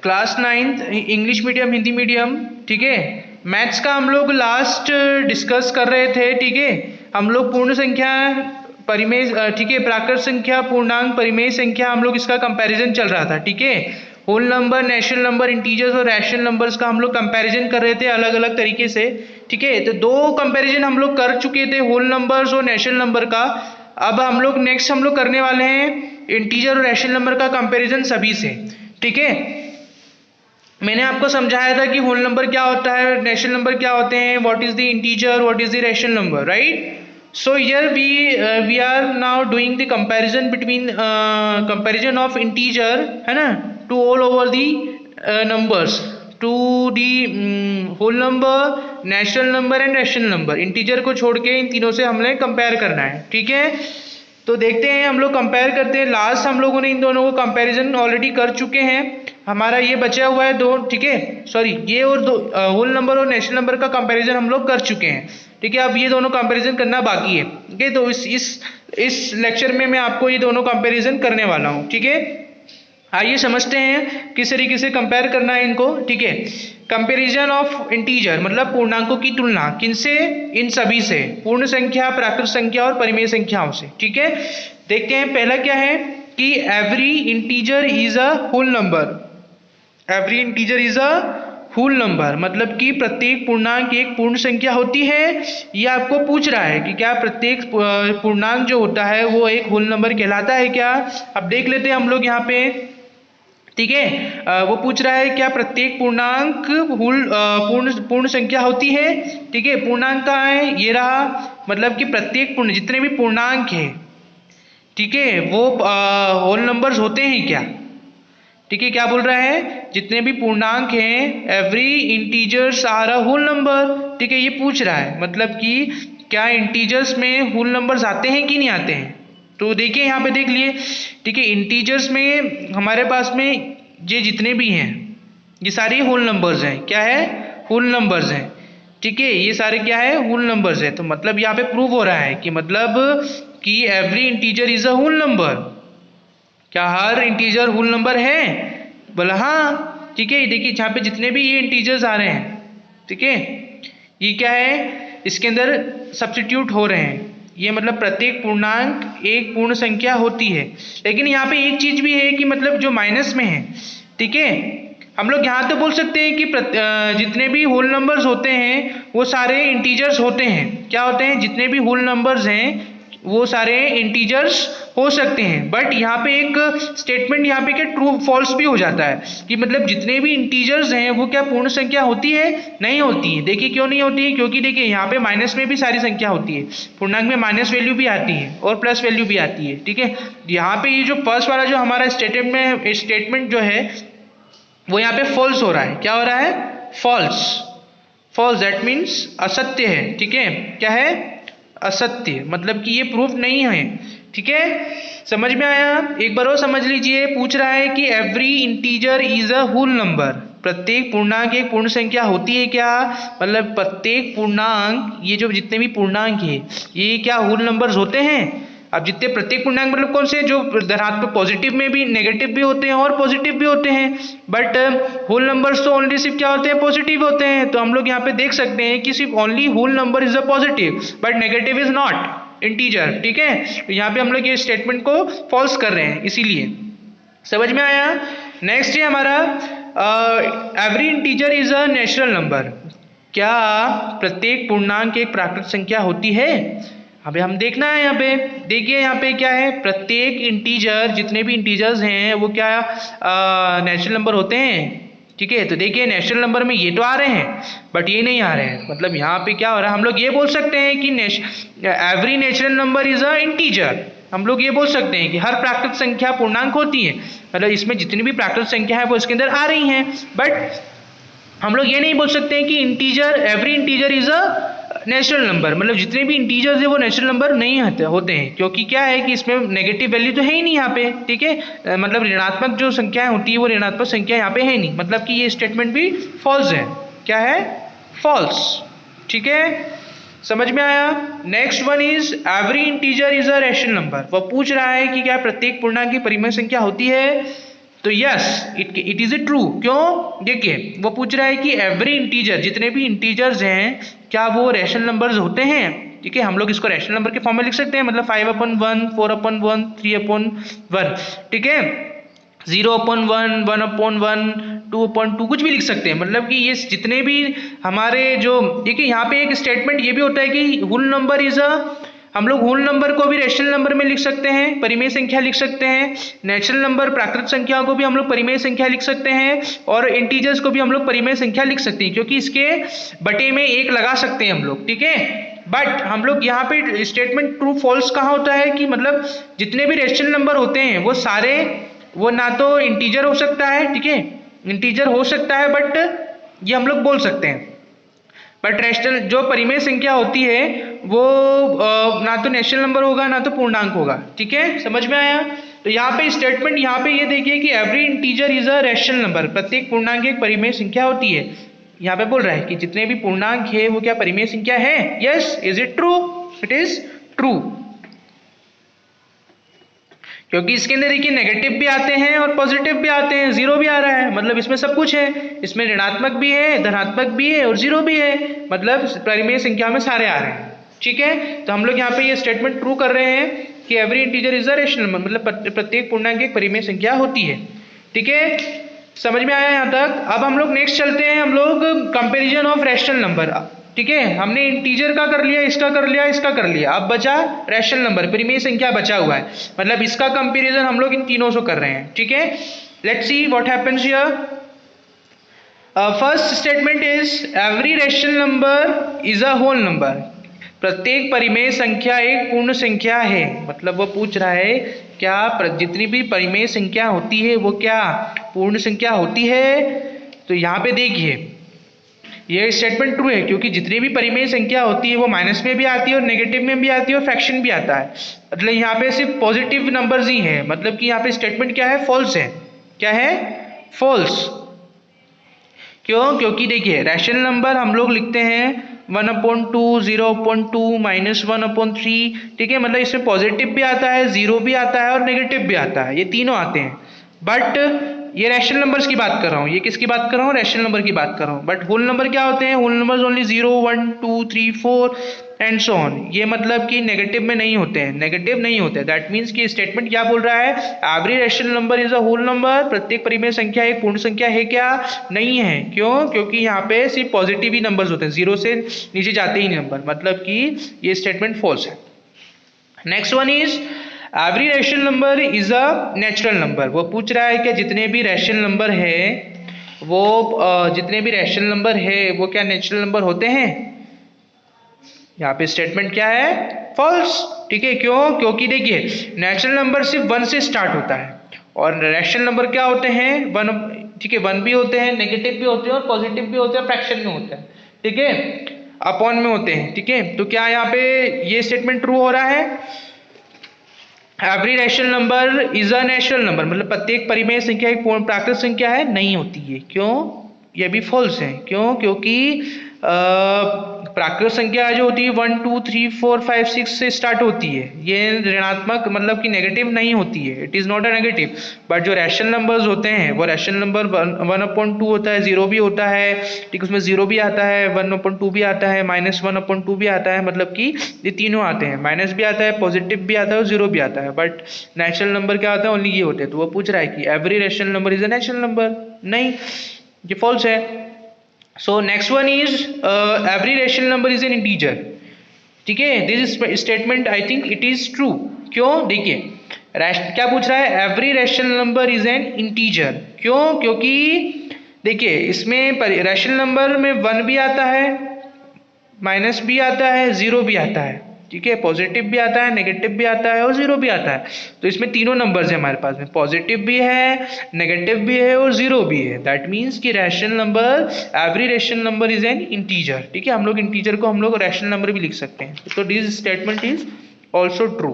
Class 9th English medium Hindi medium, ठीक है। Maths का हम लोग लास्ट डिस्कस कर रहे थे, ठीक है। हम लोग पूर्ण संख्या परिमेय, ठीक है, प्राकृत संख्या, पूर्णांक, परिमेय संख्या, हम लोग इसका कंपैरिजन चल रहा था, ठीक है। Whole number, natural number, integers और रैशनल नंबर्स का हम लोग कंपैरिजन कर रहे थे अलग अलग तरीके से, ठीक है। तो दो कंपैरिजन हम लोग कर चुके थे, होल नंबर्स और नेचुरल नंबर का। अब हम लोग नेक्स्ट हम लोग करने वाले हैं इंटीजर और रैशनल नंबर का कंपैरिजन सभी से, ठीक है। मैंने आपको समझाया था कि होल नंबर क्या होता है, नेचुरल नंबर क्या होते हैं, what is the integer, what is the rational number, right. So here we are now doing the comparison between comparison of integer, है ना, to all over the numbers, to the whole number, natural number and rational number. Integer को छोड़ के इन तीनों से हमने compare करना है, ठीक है। तो देखते हैं, हम लोग कंपेयर करते हैं। लास्ट हम लोगों ने इन दोनों को कंपैरिजन ऑलरेडी कर चुके हैं। हमारा ये बचा हुआ है दो, ठीक है, सॉरी, ये और दो होल नंबर और नेचुरल नंबर का कंपैरिजन हम लोग कर चुके हैं, ठीक है। अब ये दोनों कंपैरिजन करना बाकी है, ठीक है। तो इस लेक्चर में मैं आपको ये दोनों कंपैरिजन करने वाला हूँ, ठीक है। आइए समझते हैं किस तरीके से कंपेयर करना है इनको, ठीक है। कंपैरिजन ऑफ इंटीजर मतलब पूर्णांकों की तुलना, किनसे, इन सभी से, पूर्ण संख्या, प्राकृत संख्या और परिमेय संख्याओं से, ठीक है। देखते हैं पहला क्या है कि every integer is a whole number. Every integer is a whole number मतलब कि प्रत्येक पूर्णांक एक पूर्ण संख्या होती है। ये आपको पूछ रहा है कि क्या प्रत्येक पूर्णांक जो होता है वो एक होल नंबर कहलाता है क्या। अब देख लेते हैं हम लोग यहाँ पे, ठीक है। वो पूछ रहा है क्या प्रत्येक पूर्णांक पूर्ण संख्या होती है, ठीक है। पूर्णांक कहाँ है, ये रहा, मतलब कि प्रत्येक पूर्ण, जितने भी पूर्णांक हैं, ठीक है, वो होल नंबर्स होते हैं क्या, ठीक है। क्या बोल रहा है, जितने भी पूर्णांक हैं, every integers are a whole number, ठीक है। ये पूछ रहा है मतलब कि क्या इंटीजर्स में होल नंबर्स आते हैं कि नहीं आते हैं। तो देखिए यहाँ पे देख लिए, ठीक है। इंटीजर्स में हमारे पास में ये जितने भी हैं ये सारे होल नंबर्स हैं, क्या है, होल नंबर्स हैं, ठीक है। ये सारे क्या है, होल नंबर्स है। तो मतलब यहाँ पे प्रूव हो रहा है कि मतलब कि every integer is a whole number. क्या हर इंटीजर होल नंबर है, बोला हाँ, ठीक है। देखिए जहाँ पे जितने भी ये इंटीजर्स आ रहे हैं, ठीक है, ये क्या है, इसके अंदर सब्स्टिट्यूट हो रहे हैं। ये मतलब प्रत्येक पूर्णांक एक पूर्ण संख्या होती है। लेकिन यहाँ पे एक चीज भी है कि मतलब जो माइनस में है, ठीक है, हम लोग यहाँ तो बोल सकते हैं कि जितने भी होल नंबर्स होते हैं वो सारे इंटीजर्स होते हैं। क्या होते हैं, जितने भी होल नंबर्स हैं वो सारे इंटीजर्स हो सकते हैं। बट यहाँ पे एक स्टेटमेंट यहाँ पे क्या ट्रू फॉल्स भी हो जाता है कि मतलब जितने भी इंटीजर्स हैं वो क्या पूर्ण संख्या होती है, नहीं होती है। देखिए क्यों नहीं होती है, क्योंकि देखिए यहाँ पे माइनस में भी सारी संख्या होती है, पूर्णांक में माइनस वैल्यू भी आती है और प्लस वैल्यू भी आती है, ठीक है। यहाँ पे ये जो फर्स्ट वाला जो हमारा स्टेटमेंट जो है वो यहाँ पे फॉल्स हो रहा है। क्या हो रहा है, फॉल्स, फॉल्स दैट मीन्स असत्य है, ठीक है। क्या है, असत्य, मतलब कि ये प्रूफ नहीं है, ठीक है। समझ में आया, एक बार और समझ लीजिए। पूछ रहा है कि every integer is a whole number, प्रत्येक पूर्णांक एक पूर्ण संख्या होती है क्या, मतलब प्रत्येक पूर्णांक, ये जो जितने भी पूर्णांक है ये क्या होल नंबर्स होते हैं। अब जितने प्रत्येक पूर्णांक मतलब कौन से, जो धनात्मक पॉजिटिव में भी, नेगेटिव भी होते हैं और पॉजिटिव भी होते हैं। बट होल नंबर्स तो ओनली सिर्फ क्या होते हैं, पॉजिटिव होते हैं। तो हम लोग यहाँ पे देख सकते हैं कि सिर्फ only whole number is a positive but negative is not integer, ठीक है। तो यहाँ पे हम लोग ये स्टेटमेंट को फॉल्स कर रहे हैं, इसीलिए। समझ में आया। नेक्स्ट है हमारा every integer is a natural number. क्या प्रत्येक पूर्णांक एक प्राकृत संख्या होती है। अभी हम देखना है, यहाँ पे देखिए, यहाँ पे क्या है, प्रत्येक इंटीजर, जितने भी इंटीजर्स हैं वो क्या नेचुरल नंबर होते हैं, ठीक है। तो देखिए नेचुरल नंबर में ये तो आ रहे हैं बट ये नहीं आ रहे हैं। मतलब यहाँ पे क्या हो रहा है, हम लोग ये बोल सकते हैं कि every natural number is a integer. हम लोग ये बोल सकते हैं कि हर प्राकृत संख्या पूर्णांक होती है, मतलब इसमें जितनी भी प्राकृत संख्या है वो इसके अंदर आ रही हैं। बट हम लोग ये नहीं बोल सकते हैं कि integer, every integer is a natural number, मतलब जितने भी इंटीजर्स है वो नेचुरल नंबर नहीं होते हैं, क्योंकि क्या है कि इसमें नेगेटिव वैल्यू तो है ही नहीं यहाँ पे, ठीक है। मतलब ऋणात्मक जो संख्याएं होती है वो ऋणात्मक संख्या यहाँ पे है नहीं, मतलब कि ये स्टेटमेंट भी फॉल्स है। क्या है, फॉल्स, ठीक है। समझ में आया। Next one is every integer is a rational number. वो पूछ रहा है कि क्या प्रत्येक पूर्णांक की परिमेय संख्या होती है। तो yes it is a true. क्यों? देखिए वो पूछ रहा है कि एवरी इंटीजर, जितने भी इंटीजर्स हैं क्या वो रैशनल नंबर्स होते हैं। ठीक है, हम लोग इसको रैशनल नंबर के फॉर्म में लिख सकते हैं, मतलब 5/1, 4/1, 3/1, ठीक है, 0/1, 1/1, 2/2 कुछ भी लिख सकते हैं। मतलब कि ये जितने भी हमारे जो, देखिए यहाँ पे एक स्टेटमेंट ये भी होता है कि होल नंबर इज अ, हम लोग होल नंबर को भी रेशनल नंबर में लिख सकते हैं, परिमेय संख्या लिख सकते हैं। नेचुरल नंबर प्राकृत संख्याओं को भी हम लोग परिमेय संख्या लिख सकते हैं, और इंटीजर्स को भी हम लोग परिमेय संख्या लिख सकते हैं, क्योंकि इसके बटे में 1 लगा सकते हैं हम लोग। ठीक है, बट हम लोग यहाँ पे स्टेटमेंट ट्रू फॉल्स कहाँ होता है कि मतलब जितने भी रेशनल नंबर होते हैं वो सारे, वो ना तो इंटीजर हो सकता है, ठीक है, इंटीजर हो सकता है, बट ये हम लोग बोल सकते हैं, बट रैशनल जो परिमेय संख्या होती है वो ना तो नेचुरल नंबर होगा ना तो पूर्णांक होगा। ठीक है, समझ में आया? तो यहाँ पे स्टेटमेंट यहाँ पे ये देखिए कि every integer is a rational number, प्रत्येक पूर्णांक एक परिमेय संख्या होती है। यहाँ पे बोल रहा है कि जितने भी पूर्णांक है वो क्या परिमेय संख्या है। Yes, is it true? It is true, क्योंकि इसके अंदर देखिए नेगेटिव भी आते हैं और पॉजिटिव भी आते हैं, जीरो भी आ रहा है, मतलब इसमें सब कुछ है, इसमें ऋणात्मक भी है, धनात्मक भी है और जीरो भी है, मतलब परिमेय संख्या में सारे आ रहे हैं। ठीक है, तो हम लोग यहाँ पे ये स्टेटमेंट प्रूव कर रहे हैं कि every integer is a rational number, मतलब प्रत्येक पूर्णांक एक परिमेय संख्या होती है। ठीक है, समझ में आया यहाँ तक? अब हम लोग नेक्स्ट चलते हैं, हम लोग कंपेरिजन ऑफ रैशनल नंबर। ठीक है, हमने इंटीजर का कर लिया, इसका कर लिया, इसका कर लिया, अब बचा रैशनल नंबर, परिमेय संख्या बचा हुआ है, मतलब इसका कंपैरिजन हम लोग इन तीनों से कर रहे हैं। ठीक है, let's see what happens here. First statement is every rational number is a whole number, प्रत्येक परिमेय संख्या एक पूर्ण संख्या है। मतलब वो पूछ रहा है क्या जितनी भी परिमेय संख्या होती है वो क्या पूर्ण संख्या होती है। तो यहाँ पे देखिए ये स्टेटमेंट ट्रू है, क्योंकि जितनी भी परिमेय संख्या होती है वो माइनस में भी आती है और नेगेटिव में भी आती है और फ्रैक्शन भी आता है। मतलब यहाँ पे सिर्फ पॉजिटिव नंबर्स ही हैं, मतलब कि यहाँ पे स्टेटमेंट क्या है, फॉल्स है। क्या है? फॉल्स। क्यों? क्योंकि देखिए रैशनल नंबर हम लोग लिखते हैं 1/2, 0/2, -1/3। ठीक है, मतलब इसमें पॉजिटिव भी आता है, जीरो भी आता है और नेगेटिव भी आता है, ये तीनों आते हैं। बट ये रैशनल नंबर्स की बात कर रहा हूँ, ये किसकी बात कर रहा हूँ, रैशनल नंबर की बात कर रहा हूँ। बट होल नंबर क्या होते हैं? Whole numbers only 0, 1, 2, 3, 4 and so on. ये मतलब कि नेगेटिव में नहीं होते हैं, नेगेटिव नहीं होते। दैट मीन्स कि स्टेटमेंट क्या बोल रहा है, every rational number is a whole number, प्रत्येक परिमेय संख्या एक पूर्ण संख्या है क्या? नहीं है। क्यों? क्योंकि यहाँ पे सिर्फ पॉजिटिव ही नंबर्स होते हैं, जीरो से नीचे जाते ही नंबर, मतलब कि ये स्टेटमेंट फॉल्स है। Next one is every rational number is a natural number. वो पूछ रहा है कि जितने भी रैशनल नंबर है वो जितने भी रैशनल नंबर है वो क्या नेचुरल नंबर होते हैं? यहाँ पे स्टेटमेंट क्या है, फॉल्स। ठीक है, क्यों? क्योंकि देखिए नेचुरल नंबर सिर्फ 1 से स्टार्ट होता है और रैशनल नंबर क्या होते हैं, 1। ठीक है, 1 भी होते हैं, नेगेटिव भी होते हैं और पॉजिटिव भी होते हैं, फ्रैक्शन में होते हैं। ठीक है, अपॉन में होते हैं। ठीक है, तो क्या यहाँ पे ये स्टेटमेंट ट्रू हो रहा है, every rational number is a natural number, मतलब प्रत्येक परिमेय संख्या एक पूर्ण प्राकृत संख्या है? नहीं होती है। क्यों? यह भी फॉल्स है। क्यों? क्योंकि प्राकृत संख्या जो होती है 1, 2, 3, 4, 5, 6 से स्टार्ट होती है, ये ऋणात्मक मतलब कि नेगेटिव नहीं होती है, it is not a negative. But जो रैशनल नंबर्स होते हैं वो रैशनल नंबर 1/2 होता है, जीरो भी होता है, ठीक, उसमें जीरो भी आता है, 1/2 भी आता है, -1/2 भी आता है, मतलब कि ये तीनों आते हैं, माइनस भी आता है, पॉजिटिव भी आता है और जीरो भी आता है। बट नेचुरल नंबर क्या होता है, ओनली ये होते हैं। तो वो पूछ रहा है कि every rational number is a natural number, नहीं, ये फॉल्स है। So next one is every rational number is an integer. ठीक है, this statement I think it is true. क्यों? देखिए क्या पूछ रहा है, every rational number is an integer. क्यों? क्योंकि देखिए इसमें रैशनल नंबर में 1 भी आता है, माइनस भी आता है, जीरो भी आता है। ठीक है, पॉजिटिव भी आता है, नेगेटिव भी आता है और जीरो भी आता है। तो इसमें तीनों नंबर्स है हमारे पास में, पॉजिटिव भी है, नेगेटिव भी है और जीरो भी है। दैट मीन्स कि rational number, every rational number is an integer. ठीक है, हम लोग इंटीजर को हम लोग रैशनल नंबर भी लिख सकते हैं। तो this statement is also true.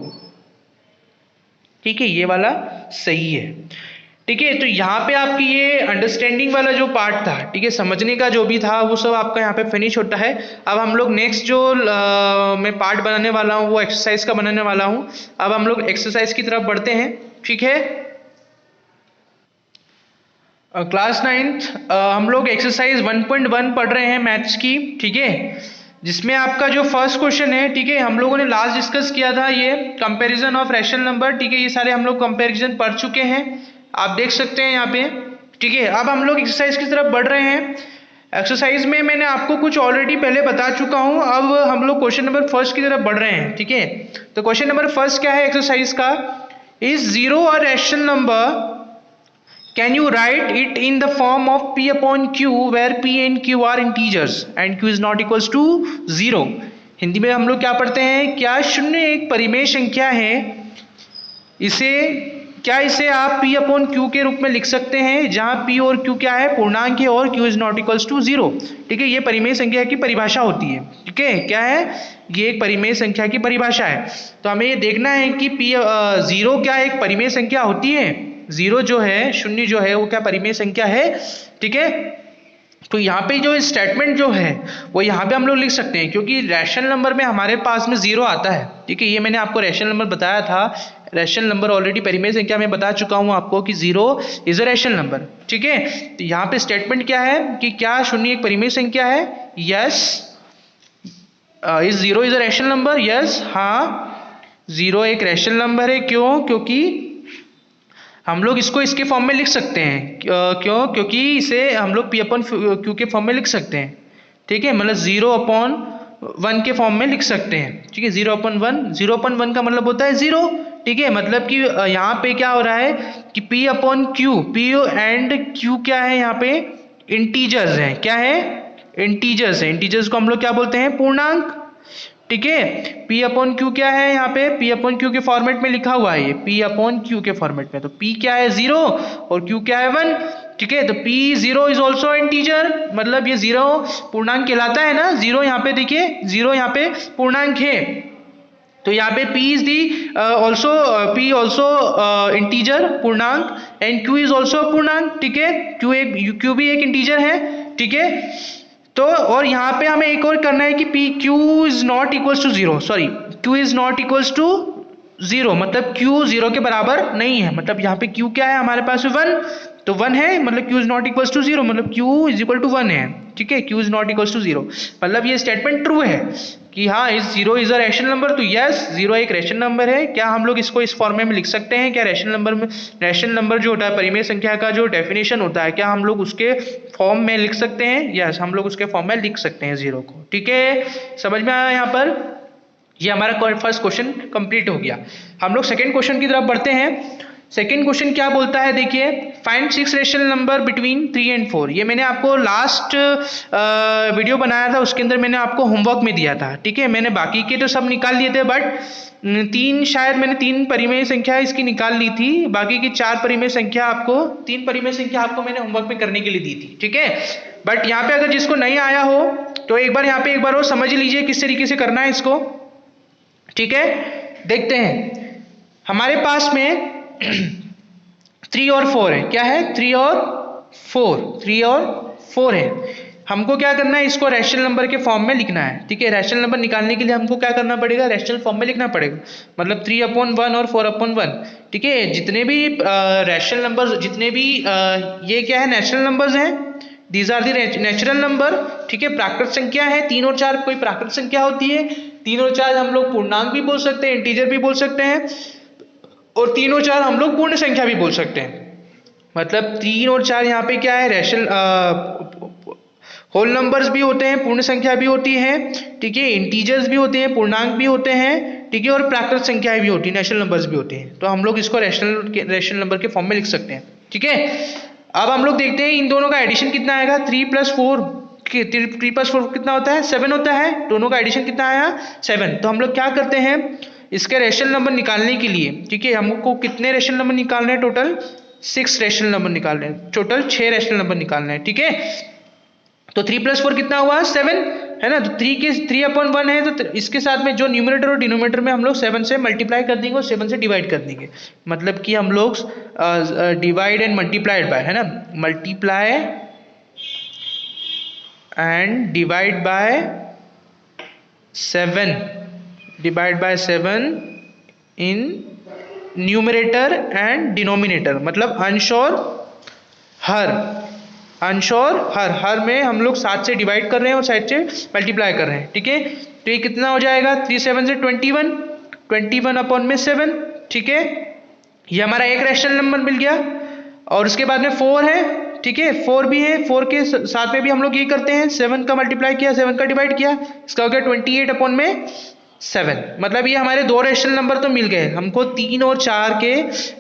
ठीक है, ये वाला सही है। ठीक है, तो यहाँ पे आपकी ये अंडरस्टैंडिंग वाला जो पार्ट था, ठीक है, समझने का जो भी था वो सब आपका यहाँ पे फिनिश होता है। अब हम लोग नेक्स्ट जो मैं पार्ट बनाने वाला हूँ वो एक्सरसाइज का बनाने वाला हूँ। अब हम लोग एक्सरसाइज की तरफ बढ़ते हैं। ठीक है, क्लास 9th हम लोग एक्सरसाइज 1.1 पढ़ रहे हैं मैथ्स की, ठीक है, जिसमें आपका जो फर्स्ट क्वेश्चन है, ठीक है, हम लोगों ने लास्ट डिस्कस किया था ये कंपैरिजन ऑफ रैशनल नंबर, ठीक है, ये सारे हम लोग कंपैरिजन पढ़ चुके हैं, आप देख सकते हैं यहाँ पे, ठीक है। अब हम लोग एक्सरसाइज की तरफ बढ़ रहे हैं। एक्सरसाइज में मैंने आपको कुछ ऑलरेडी पहले बता चुका हूँ, अब हम लोग क्वेश्चन नंबर फर्स्ट की तरफ बढ़ रहे हैं, ठीक है। तो क्वेश्चन नंबर फर्स्ट क्या है एक्सरसाइज का, is zero a rational number, can you write it in the form of p upon q where p and q are integers and q is not equals to 0। Hindi में हम लोग क्या पढ़ते हैं, क्या शून्य एक परिमेय संख्या है, इसे आप p अपॉन q के रूप में लिख सकते हैं, जहां p और q क्या है, पूर्णांक है, और q is not equals to 0, ठीक है। ये परिमेय संख्या की परिभाषा होती है, ठीक है, क्या है, ये एक परिमेय संख्या की परिभाषा है। तो हमें ये देखना है कि p 0 क्या एक परिमेय संख्या होती है, जीरो जो है, शून्य जो है, वो क्या परिमेय संख्या है, ठीक है। तो यहाँ पे जो स्टेटमेंट जो है वो यहाँ पे हम लोग लिख सकते हैं, क्योंकि रैशनल नंबर में हमारे पास में जीरो आता है, ठीक है, ये मैंने आपको रैशनल नंबर बताया था, रैशनल नंबर ऑलरेडी परिमेय संख्या में बता चुका हूँ आपको कि zero is a rational number, ठीक है। तो यहाँ पे स्टेटमेंट क्या है कि क्या शून्य एक परिमेय संख्या है, yes, is zero is a rational number, yes, हाँ, जीरो एक रैशनल नंबर है, क्यों, क्योंकि हम लोग इसको इसके फॉर्म में लिख सकते हैं, क्यों, क्योंकि इसे हम लोग p अपॉन क्यू के फॉर्म में लिख सकते हैं, ठीक है, मतलब 0/1 के फॉर्म में लिख सकते हैं, ठीक है। 0/1 का मतलब होता है 0, ठीक है, मतलब कि यहाँ पे क्या हो रहा है कि p upon Q, p and q क्या है, यहाँ पे इंटीजर्स हैं, क्या है, इंटीजर्स है, इंटीजर्स को हम लोग क्या बोलते हैं, पूर्णांक, ठीक है। p अपॉन क्यू क्या है, यहाँ पे p अपॉन क्यू के फॉर्मेट में लिखा हुआ है, ये p अपॉन क्यू के फॉर्मेट में, तो p क्या है 0 और q क्या है 1, ठीक है। तो p 0 इज ऑल्सो इंटीजर, मतलब ये 0 पूर्णांक कहलाता है ना, 0 यहाँ पे देखिए, 0 यहाँ पे पूर्णांक है, तो यहाँ पे p is the also integer पूर्णांक, एंड q इज ऑल्सो पूर्णांक, ठीक है, q भी एक इंटीजर है, ठीक है। तो और यहाँ पे हमें एक और करना है कि p q is not equals to 0, sorry, q is not equals to 0, मतलब q 0 के बराबर नहीं है, मतलब यहाँ पे q क्या है हमारे पास 1, तो 1 है, मतलब q is not equals to 0, मतलब q इज इक्वल टू 1 है, ठीक है, q is not equals to 0, मतलब ये स्टेटमेंट ट्रू है कि हाँ इस 0 इज अ रैशनल नंबर, तो यस 0 एक रैशनल नंबर है। क्या हम लोग इसको इस फॉर्म में लिख सकते हैं, क्या रैशनल नंबर में, रैशनल नंबर जो होता है परिमेय संख्या का जो डेफिनेशन होता है, क्या हम लोग उसके फॉर्म में लिख सकते हैं, यस हम लोग उसके फॉर्म में लिख सकते हैं 0 को, ठीक है, समझ में आया यहाँ पर। ये हमारा फर्स्ट क्वेश्चन कंप्लीट हो गया। हम लोग सेकेंड क्वेश्चन की तरफ बढ़ते हैं। सेकेंड क्वेश्चन क्या बोलता है, देखिए, find 6 rational number between 3 and 4। ये मैंने आपको लास्ट वीडियो बनाया था, उसके अंदर मैंने आपको होमवर्क में दिया था, ठीक है, मैंने बाकी के तो सब निकाल लिए थे, बट मैंने 3 परिमेय संख्या इसकी निकाल ली थी, बाकी की 4 परिमेय संख्या आपको, 3 परिमेय संख्या आपको मैंने होमवर्क में करने के लिए दी थी, ठीक है। बट यहाँ पे अगर जिसको नहीं आया हो तो एक बार यहाँ पे एक बार और समझ लीजिए किस तरीके से करना है इसको, ठीक है। देखते हैं, हमारे पास में 3 और 4 है, क्या है, 3 और 4 है। हमको क्या करना है, इसको रैशनल नंबर के फॉर्म में लिखना है, ठीक है। रैशनल नंबर निकालने के लिए हमको क्या करना पड़ेगा, रैशनल फॉर्म में लिखना पड़ेगा, मतलब 3/1 और 4/1, ठीक है। जितने भी रैशनल नंबर, जितने भी ये क्या है, नेचुरल नंबर्स हैं, these are the natural number, ठीक है। प्राकृत संख्या है, 3 और 4 कोई प्राकृत संख्या होती है, 3 और 4 हम लोग पूर्णांक भी बोल सकते हैं, इंटीजर भी बोल सकते हैं, और 3 और 4 हम लोग पूर्ण संख्या भी बोल सकते हैं। मतलब 3 और 4 यहाँ पे क्या है, रैशनल होल नंबर्स भी होते हैं, पूर्ण संख्या भी होती है, ठीक है, इंटीजर्स भी होते हैं, पूर्णांक भी होते हैं, ठीक है, और प्राकृत संख्याएं भी होती है, नेचुरल नंबर्स भी होते हैं। तो हम लोग इसको रैशनल नंबर के फॉर्म में लिख सकते हैं, ठीक है। अब हम लोग देखते हैं इन दोनों का एडिशन कितना आएगा, 3 + 4, 3 + 4 कितना होता है, 7 होता है, दोनों का एडिशन कितना आया, 7। तो हम लोग क्या करते हैं, इसके रैशनल नंबर निकालने के लिए, ठीक है, हमको कितने रैशनल नंबर निकालने हैं, टोटल 6 रैशनल नंबर निकालने हैं, टोटल 6 रैशनल नंबर निकालने हैं, ठीक है। तो 3 + 4 कितना हुआ, 7 है ना, तो 3/1 है, तो इसके साथ में जो न्यूमरेटर और डिनोमिनेटर में हम लोग 7 से मल्टीप्लाई कर देंगे और 7 से डिवाइड कर देंगे, मतलब कि हम लोग डिवाइड एंड मल्टीप्लाइड बाय, है ना, multiply and divide by 7 in numerator and denominator, मतलब अंश और हर, अंश और हर में हम लोग 7 से डिवाइड कर रहे हैं और साइड से मल्टीप्लाई कर रहे हैं, ठीक है। तो ये कितना हो जाएगा, 3 7 से 21, 21 अपॉन में 7, ठीक है। ये हमारा एक रैशनल नंबर मिल गया। और उसके बाद में 4 है, ठीक है, 4 भी है, 4 के साथ में भी हम लोग ये करते हैं, 7 का मल्टीप्लाई किया, 7 का डिवाइड किया, इसका हो गया 28 अपॉन में 7। मतलब ये हमारे 2 रैशनल नंबर तो मिल गए हमको, 3 और 4 के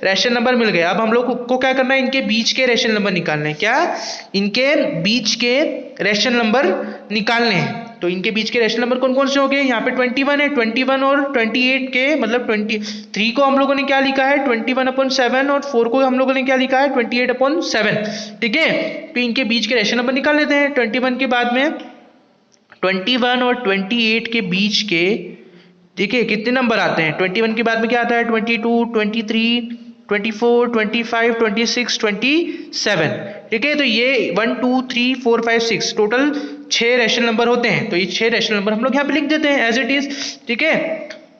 रैशनल नंबर मिल गए। अब हम लोग को क्या करना है, इनके बीच के रैशनल नंबर निकालने हैं। क्या, इनके बीच के रैशनल नंबर निकालने हैं। तो इनके बीच के रैशनल नंबर कौन कौन से हो गए, यहाँ पे 21 है, 21 और 28 के मतलब 23 को हम लोगों ने क्या लिखा है 21/7 और 4 को हम लोगों ने क्या लिखा है 28/7, ठीक है। तो इनके बीच के रैशनल नंबर निकाल लेते हैं। 21 के बाद में 21 और 28 के बीच के, ठीक है, कितने नंबर आते हैं, 21 के बाद में क्या आता है 22, 23, 24, 25, 26, 27, ठीक है। तो ये 1 2 3 4 5 6 टोटल 6 रैशनल नंबर होते हैं। तो ये 6 रैशनल नंबर हम लोग यहाँ पे लिख देते हैं एज इट इज, ठीक है।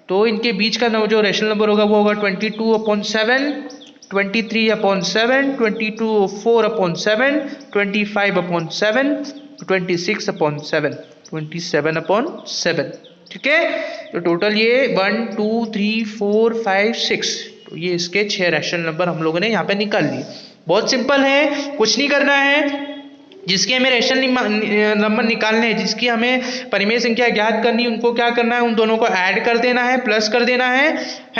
तो इनके बीच का जो रैशनल नंबर होगा वो होगा 22/7, 23/7, 24/7, 25/7, 26/7, 27/7, ठीक है। तो टोटल ये 1 2 3 4 5 6, तो ये इसके 6 रैशनल नंबर हम लोगों ने यहाँ पे निकाल लिए। बहुत सिंपल है, कुछ नहीं करना है। जिसके हमें रैशनल नंबर निकालने हैं, जिसकी हमें परिमेय संख्या ज्ञात करनी, उनको क्या करना है, उन दोनों को ऐड कर देना है, प्लस कर देना है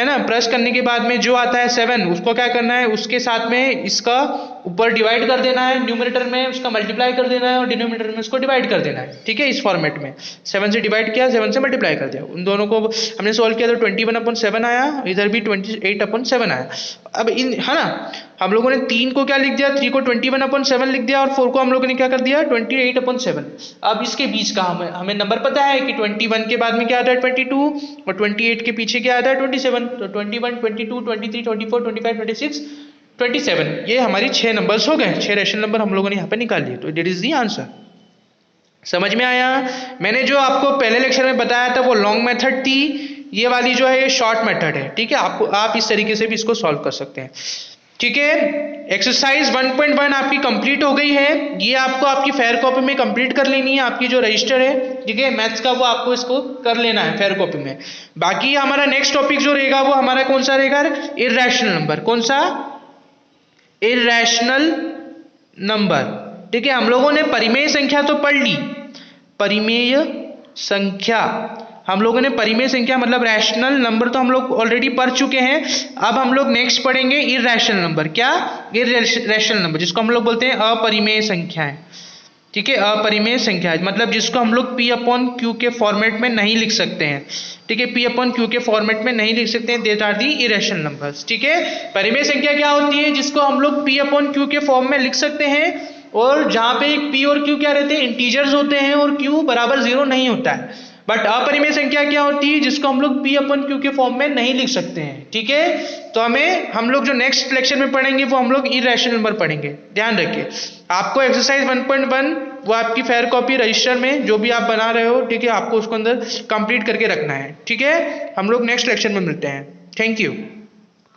ना। प्लस करने के बाद में जो आता है 7, उसको क्या करना है, उसके साथ में इसका ऊपर डिवाइड कर देना है, न्यूमरेटर में उसका मल्टीप्लाई कर देना है और डिनोमिनेटर में उसको डिवाइड कर देना है, ठीक है। इस फॉर्मेट में 7 से डिवाइड किया, 7 से मल्टीप्लाई कर दिया, उन दोनों को हमने सॉल्व किया तो 21/7 आया, इधर भी 28/7 आया। अब इन, है ना, हम लोगों ने 3 को क्या लिख दिया, 3 को 21/7 लिख दिया और 4 को हम लोगों ने क्या कर दिया 28/7। अब इसके बीच का हमें नंबर पता है कि 21 के बाद में क्या आता है 22 और 28 के पीछे क्या आता है 27। तो 21, 22, 23, 24, 25, 26, 27, ये हमारी 6 नंबर्स हो गए, 6 रैशनल नंबर हम लोगों ने यहाँ पे निकाल लिए। तो दैट इज द आंसर। समझ में आया। मैंने जो आपको पहले लेक्चर में बताया था वो लॉन्ग मेथड थी, ये वाली जो है ये शॉर्ट मेथड है, ठीक है। आपको आप इस तरीके से भी इसको सॉल्व कर सकते हैं, ठीक है। एक्सरसाइज 1.1 आपकी कंप्लीट हो गई है। ये आपको आपकी फेयर कॉपी में कंप्लीट कर लेनी है, आपकी जो रजिस्टर है, ठीक है, मैथ्स का, वो आपको इसको कर लेना है फेयर कॉपी में। बाकी हमारा नेक्स्ट टॉपिक जो रहेगा वो हमारा कौन सा रहेगा, इर्रेशनल नंबर। कौन सा, इर्रेशनल नंबर, ठीक है। हम लोगों ने परिमेय संख्या तो पढ़ ली, परिमेय संख्या हम लोगों ने, परिमेय संख्या मतलब रैशनल नंबर तो हम लोग ऑलरेडी पढ़ चुके हैं। अब हम लोग नेक्स्ट पढ़ेंगे इर्रेशनल नंबर। क्या, इर्रेशनल नंबर, जिसको हम लोग बोलते हैं अपरिमेय संख्याएं, ठीक है। अपरिमेय संख्या मतलब जिसको हम लोग P/Q के फॉर्मेट में नहीं लिख सकते हैं, ठीक है, P/Q के फॉर्मेट में नहीं लिख सकते हैं, that are the irrational numbers, ठीक है। परिमेय संख्या क्या होती है, जिसको हम लोग P/Q के फॉर्म में लिख सकते हैं, और जहां पे P और Q क्या रहते हैं, इंटीजर्स होते हैं और Q बराबर 0 नहीं होता है। बट अपरिमेय संख्या क्या होती है, जिसको हम लोग P/Q के फॉर्म में नहीं लिख सकते हैं, ठीक है। तो हम लोग जो नेक्स्ट लेक्चर में पढ़ेंगे वो हम लोग इरेशनल नंबर पढ़ेंगे, ध्यान रखिए। आपको एक्सरसाइज 1.1 वो आपकी फेयर कॉपी रजिस्टर में जो भी आप बना रहे हो, ठीक है, आपको उसको अंदर कंप्लीट करके रखना है, ठीक है। हम लोग नेक्स्ट लेक्चर में मिलते हैं। Thank you.